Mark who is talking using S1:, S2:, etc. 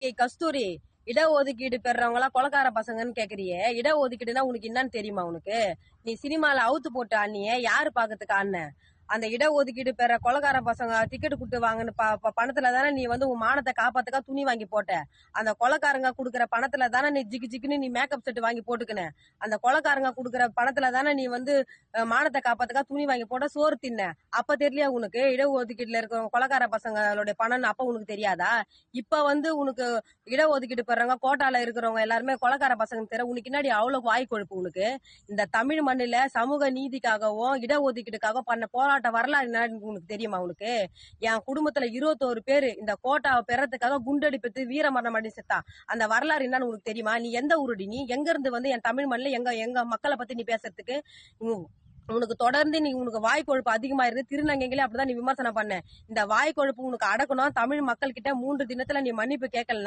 S1: கஸ்தூரி, இடஒதுக்கீடு பெறவங்களா கொலைக்கார பசங்கன்னு கேக்குறியே, இடஒதுக்கீடுனா உனக்கு என்னன்னு தெரியுமா உனக்கு? நீ சினிமால அவுத்து போட்டு ஆடுனியே, யாரு பாக்கறதுக்கு ஆடுன? அந்த இடஒதுக்கீடு பெற கொலைக்கார பசங்க டிக்கெட் கொடுத்து வாங்கின பணத்துல தானே நீ வந்து உன் மானத்தை காப்பாத்துக்கா துணி வாங்கி போட்ட. அந்த கொலைக்காரங்க குடுக்கற பணத்துல தானே நீ ஜிக்கு ஜிக்குன்னு நீ மேக்கப் செட் வாங்கி போட்டுக்கின. அந்த கொலைக்காரங்க குடுக்கற பணத்துல தானே நீ வந்து மானத்தை காப்பாத்துக்கா துணி வாங்கி போட்ட, சோறு தின்ன. அப்ப தெரியலையா உனக்கு இடஒதுக்கீட்டுல இருக்க கொலைக்கார பசங்களுடைய பணம் அப்ப உனக்கு தெரியாதா? இப்ப வந்து உனக்கு இடஒதுக்கீடு பெறவங்க கோட்டால இருக்கிறவங்க எல்லாருமே கொலைக்கார பசங்க தெரிய உனக்கு என்னடி அவ்வளவு வாய் கொழுப்பு உனக்கு? இந்த தமிழ் மண்ணில சமூக நீதிக்காகவும் இடஒதுக்கீடுக்காக பண்ண போராட்ட வரலாறு என்னன்னு உனக்கு தெரியுமா உனக்கு? என் குடும்பத்துல 21 பேரு இந்த கோட்டாவை பெறத்துக்காக குண்டடிப்பத்து வீரமரணம் அடி செத்தான். அந்த வரலாறு என்னன்னு உனக்கு தெரியுமா? நீ எந்த ஊருடி? நீ எங்க இருந்து வந்து என் தமிழ் மண்ணில எங்க எங்க மக்களை பத்தி நீ பேசுறதுக்கு? உனக்கு தொடர்ந்து நீ உனக்கு வாய் கொழுப்பு அதிகமா இருக்கு. திருநங்கைகளே அப்படிதான் நீ விமர்சனம் பண்ண. இந்த வாய் கொழுப்பு உனக்கு அடக்கணும். தமிழ் மக்கள் கிட்ட 3 தினத்துல நீ மன்னிப்பு கேட்கல